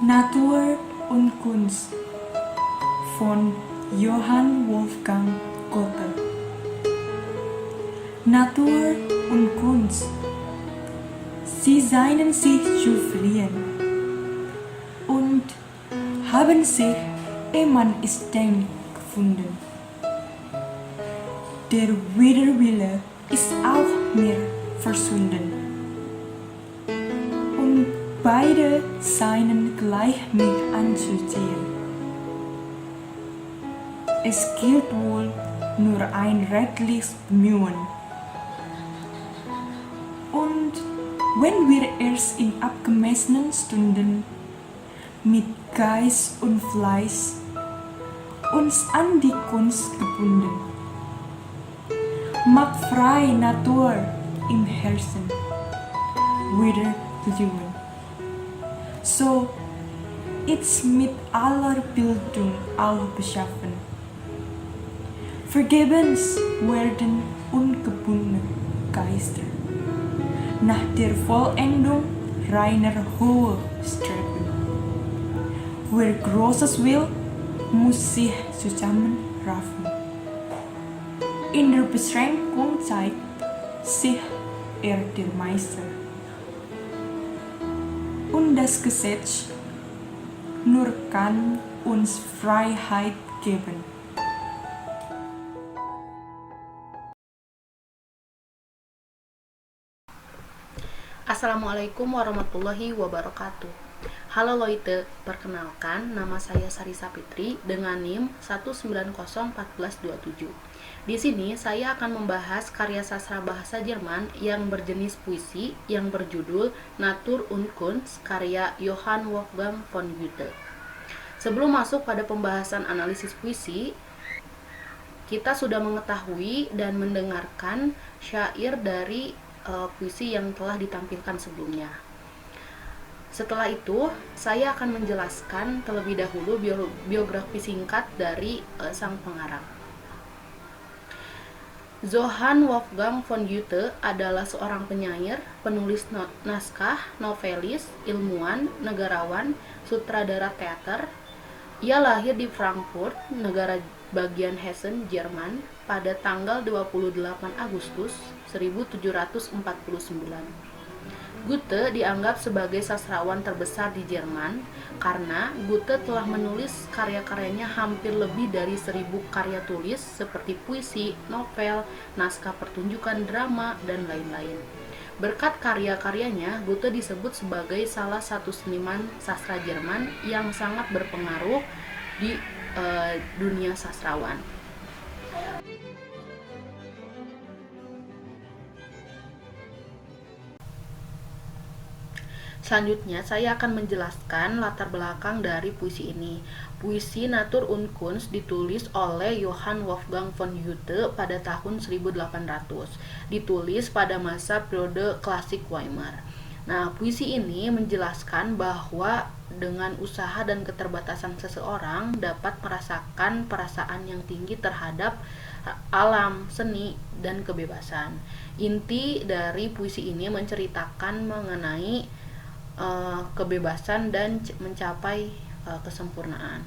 Natur und Kunst von Johann Wolfgang Goethe. Natur und Kunst, sie seien sich zufrieden und haben sich Emanisten gefunden. Der Widerwille ist auch mir verschwunden. Und beide seien gleich mich anzusehen. Es gilt wohl nur ein redliches Bemühen. Und wenn wir erst in abgemessenen Stunden mit Geist und Fleiß uns an die Kunst gebunden, mag frei Natur im Herzen wieder blühen. So ist mit aller Bildung auch beschaffen. Vergebens werden ungebundene Geister nach der Vollendung reiner Höhe streben. Wer Großes will, muss sich zusammenraffen. In der Beschränkung zeigt sich der Meister. Und das Gesetz nur kann uns Freiheit geben. Assalamualaikum warahmatullahi wabarakatuh. Halo Loite, perkenalkan nama saya Sarisa Fitri dengan NIM 1901427. Di sini saya akan membahas karya sastra bahasa Jerman yang berjenis puisi yang berjudul Natur und Kunst karya Johann Wolfgang von Goethe. Sebelum masuk pada pembahasan analisis puisi, kita sudah mengetahui dan mendengarkan syair dari puisi yang telah ditampilkan sebelumnya. Setelah itu, saya akan menjelaskan terlebih dahulu biografi singkat dari sang pengarang. Johann Wolfgang von Goethe adalah seorang penyair, penulis naskah, novelis, ilmuwan, negarawan, sutradara teater. Ia lahir di Frankfurt, negara bagian Hessen, Jerman, pada tanggal 28 Agustus 1749. Goethe dianggap sebagai sastrawan terbesar di Jerman karena Goethe telah menulis karya-karyanya hampir lebih dari 1000 karya tulis seperti puisi, novel, naskah pertunjukan drama, dan lain-lain. Berkat karya-karyanya, Goethe disebut sebagai salah satu seniman sastra Jerman yang sangat berpengaruh di dunia sastrawan. Selanjutnya, saya akan menjelaskan latar belakang dari puisi ini. Puisi Natur und Kunst ditulis oleh Johann Wolfgang von Goethe pada tahun 1800. Ditulis pada masa periode klasik Weimar. Nah, puisi ini menjelaskan bahwa dengan usaha dan keterbatasan seseorang dapat merasakan perasaan yang tinggi terhadap alam, seni, dan kebebasan. Inti dari puisi ini menceritakan mengenai kebebasan dan mencapai kesempurnaan.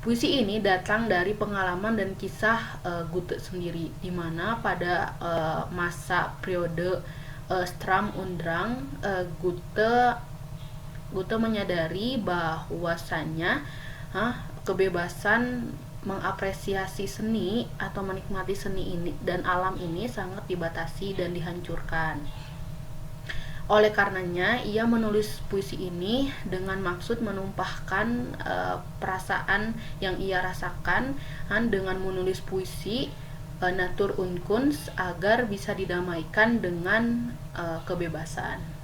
Puisi ini datang dari pengalaman dan kisah Goethe sendiri, di mana pada masa periode Sturm und Drang, Goethe menyadari bahwasannya kebebasan mengapresiasi seni atau menikmati seni ini dan alam ini sangat dibatasi dan dihancurkan. Oleh karenanya, ia menulis puisi ini dengan maksud menumpahkan perasaan yang ia rasakan dengan menulis puisi Natur und Kunst agar bisa didamaikan dengan kebebasan.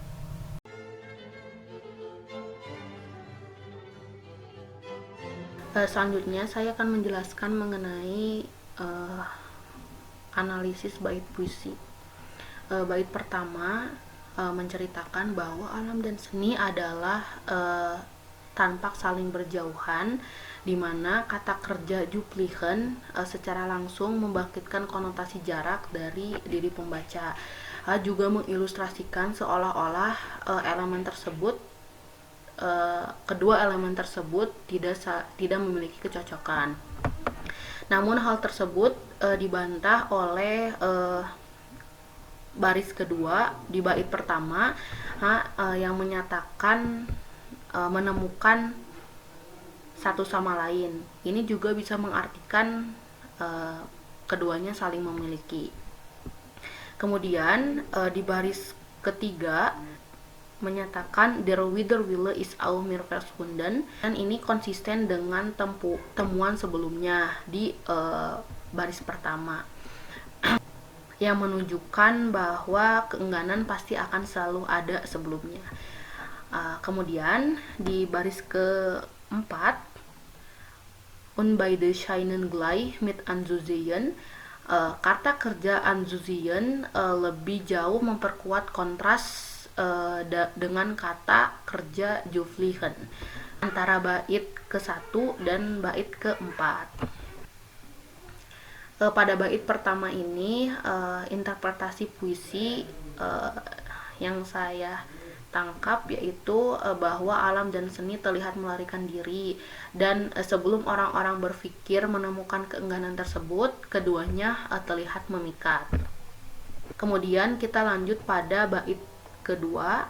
Selanjutnya, saya akan menjelaskan mengenai analisis bait puisi. Bait pertama menceritakan bahwa alam dan seni adalah tampak saling berjauhan, di mana kata kerja juplichen secara langsung membangkitkan konotasi jarak dari diri pembaca. juga mengilustrasikan seolah-olah elemen tersebut kedua elemen tersebut tidak memiliki kecocokan. Namun hal tersebut dibantah oleh baris kedua di bait pertama yang menyatakan menemukan satu sama lain. Ini juga bisa mengartikan keduanya saling memiliki. Kemudian di baris ketiga menyatakan der Widerwille is auch mir verschwunden, dan ini konsisten dengan temuan sebelumnya di baris pertama yang menunjukkan bahwa keengganan pasti akan selalu ada sebelumnya. Kemudian di baris keempat und beide scheinen gleich mit anzusehen, kata kerja anzusehen lebih jauh memperkuat kontras dengan kata kerja juflichen antara bait ke-1 dan bait ke-4. Pada bait pertama ini interpretasi puisi yang saya tangkap yaitu bahwa alam dan seni terlihat melarikan diri, dan sebelum orang-orang berpikir menemukan keengganan tersebut, keduanya terlihat memikat. Kemudian kita lanjut pada bait kedua.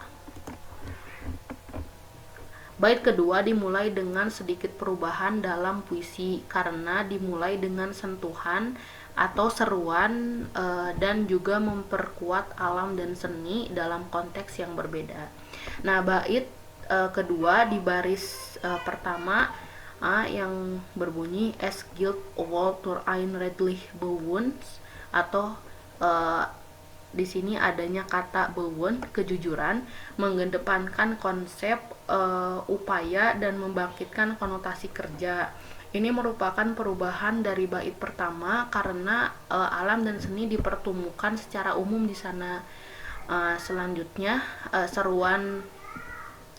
Bait kedua dimulai dengan sedikit perubahan dalam puisi karena dimulai dengan sentuhan atau seruan dan juga memperkuat alam dan seni dalam konteks yang berbeda. Nah, bait kedua di baris pertama yang berbunyi Es gilt wohl zur Einredlich Bewunsch, atau di sini adanya kata bewun, kejujuran, mengedepankan konsep upaya dan membangkitkan konotasi kerja. Ini merupakan perubahan dari bait pertama karena alam dan seni dipertemukan secara umum di sana. Selanjutnya seruan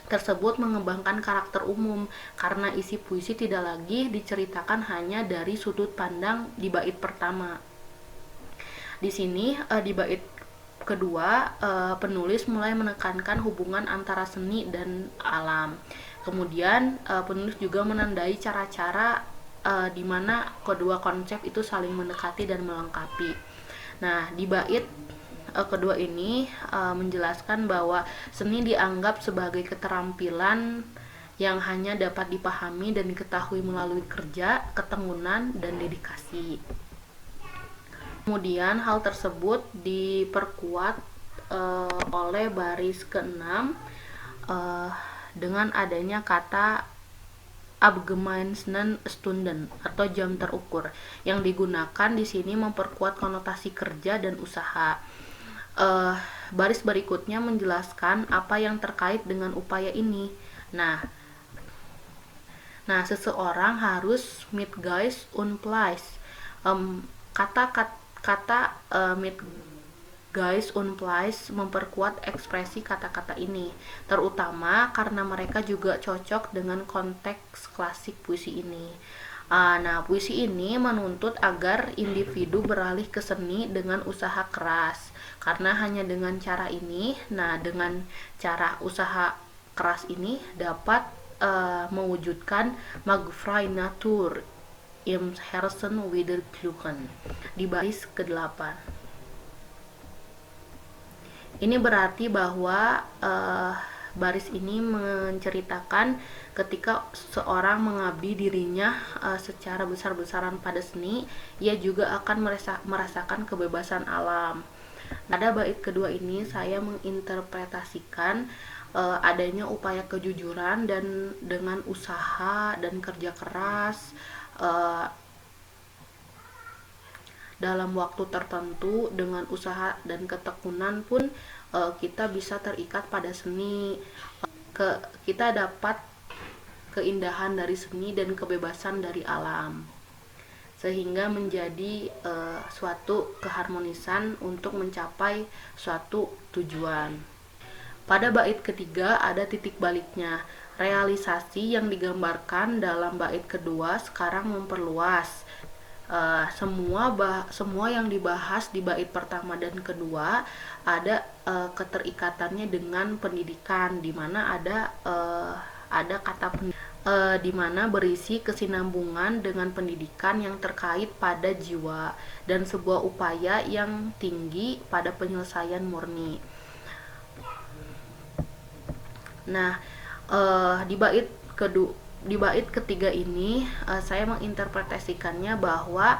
tersebut mengembangkan karakter umum karena isi puisi tidak lagi diceritakan hanya dari sudut pandang di bait pertama. Di sini di bait kedua penulis mulai menekankan hubungan antara seni dan alam. Kemudian penulis juga menandai cara-cara di mana kedua konsep itu saling mendekati dan melengkapi. Nah, di bait kedua ini menjelaskan bahwa seni dianggap sebagai keterampilan yang hanya dapat dipahami dan diketahui melalui kerja, ketekunan, dan dedikasi. Kemudian hal tersebut diperkuat oleh baris ke-6 dengan adanya kata Abgemessene Stunden atau jam terukur yang digunakan di sini memperkuat konotasi kerja dan usaha. Baris berikutnya menjelaskan apa yang terkait dengan upaya ini. Nah, seseorang harus mit Geist und Fleiß. Kata mit Geist und Fleiß memperkuat ekspresi kata-kata ini, terutama karena mereka juga cocok dengan konteks klasik puisi ini. Nah, puisi ini menuntut agar individu beralih ke seni dengan usaha keras, karena hanya dengan cara ini, dengan cara usaha keras ini dapat mewujudkan magfreie Natur im Herzen wiederglucken di baris ke-8. Ini berarti bahwa baris ini menceritakan ketika seorang mengabdi dirinya secara besar-besaran pada seni, ia juga akan merasakan kebebasan alam. Pada bait kedua ini saya menginterpretasikan adanya upaya kejujuran dan dengan usaha dan kerja keras dalam waktu tertentu, dengan usaha dan ketekunan pun kita bisa terikat pada seni. Kita dapat keindahan dari seni dan kebebasan dari alam, sehingga menjadi suatu keharmonisan untuk mencapai suatu tujuan. Pada bait ketiga ada titik baliknya. Realisasi yang digambarkan dalam bait kedua sekarang memperluas Semua yang dibahas di bait pertama dan kedua ada keterikatannya dengan pendidikan, di mana ada kata di mana berisi kesinambungan dengan pendidikan yang terkait pada jiwa dan sebuah upaya yang tinggi pada penyelesaian murni. Nah, di bait ketiga ini saya menginterpretasikannya bahwa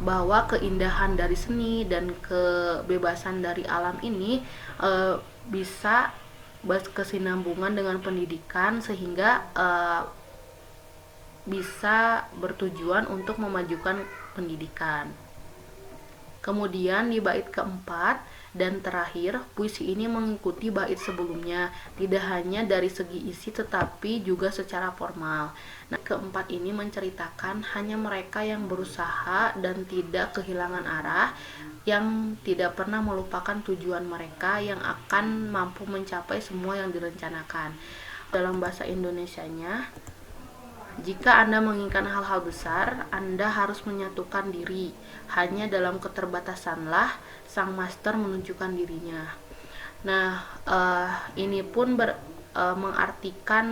bahwa keindahan dari seni dan kebebasan dari alam ini bisa berkesinambungan dengan pendidikan, sehingga bisa bertujuan untuk memajukan pendidikan. Kemudian di bait keempat dan terakhir, puisi ini mengikuti bait sebelumnya, tidak hanya dari segi isi tetapi juga secara formal. Nah, keempat ini menceritakan hanya mereka yang berusaha dan tidak kehilangan arah, yang tidak pernah melupakan tujuan mereka, yang akan mampu mencapai semua yang direncanakan. Dalam bahasa Indonesianya, jika Anda menginginkan hal-hal besar, Anda harus menyatukan diri. Hanya dalam keterbatasanlah sang master menunjukkan dirinya. Nah, ini pun mengartikan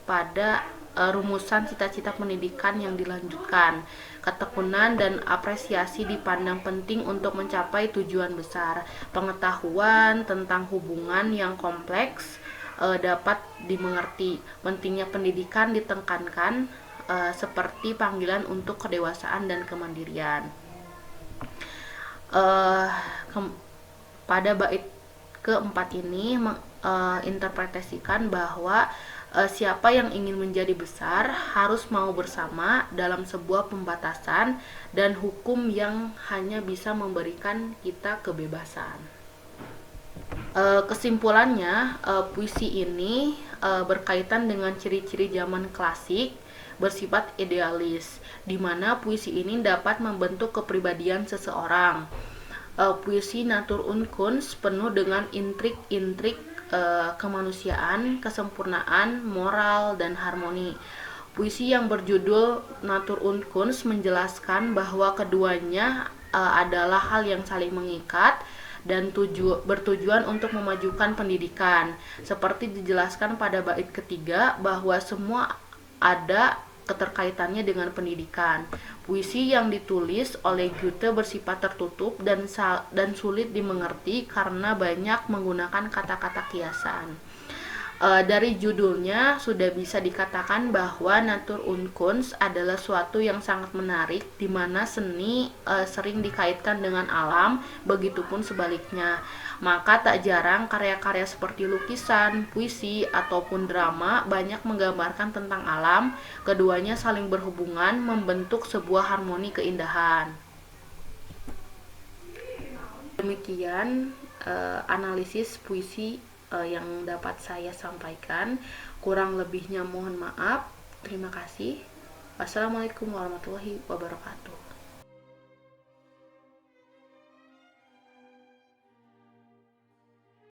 pada rumusan cita-cita pendidikan yang dilanjutkan. Ketekunan dan apresiasi dipandang penting untuk mencapai tujuan besar. Pengetahuan tentang hubungan yang kompleks dapat dimengerti. Pentingnya pendidikan ditekankan seperti panggilan untuk kedewasaan dan kemandirian. Pada bait keempat ini menginterpretasikan bahwa siapa yang ingin menjadi besar harus mau bersama dalam sebuah pembatasan dan hukum yang hanya bisa memberikan kita kebebasan. Kesimpulannya, puisi ini berkaitan dengan ciri-ciri zaman klasik bersifat idealis, di mana puisi ini dapat membentuk kepribadian seseorang. Puisi Natur und Kunst penuh dengan intrik-intrik kemanusiaan, kesempurnaan, moral, dan harmoni. Puisi yang berjudul Natur und Kunst menjelaskan bahwa keduanya adalah hal yang saling mengikat dan bertujuan untuk memajukan pendidikan. Seperti dijelaskan pada bait ketiga bahwa semua ada keterkaitannya dengan pendidikan. Puisi yang ditulis oleh Goethe bersifat tertutup dan sulit dimengerti karena banyak menggunakan kata-kata kiasan. Dari judulnya sudah bisa dikatakan bahwa Natur und Kunst adalah suatu yang sangat menarik, di mana seni sering dikaitkan dengan alam, begitupun sebaliknya. Maka tak jarang karya-karya seperti lukisan, puisi, ataupun drama banyak menggambarkan tentang alam. Keduanya saling berhubungan, membentuk sebuah harmoni keindahan. Demikian analisis puisi yang dapat saya sampaikan. Kurang lebihnya mohon maaf. Terima kasih. Wassalamualaikum warahmatullahi wabarakatuh.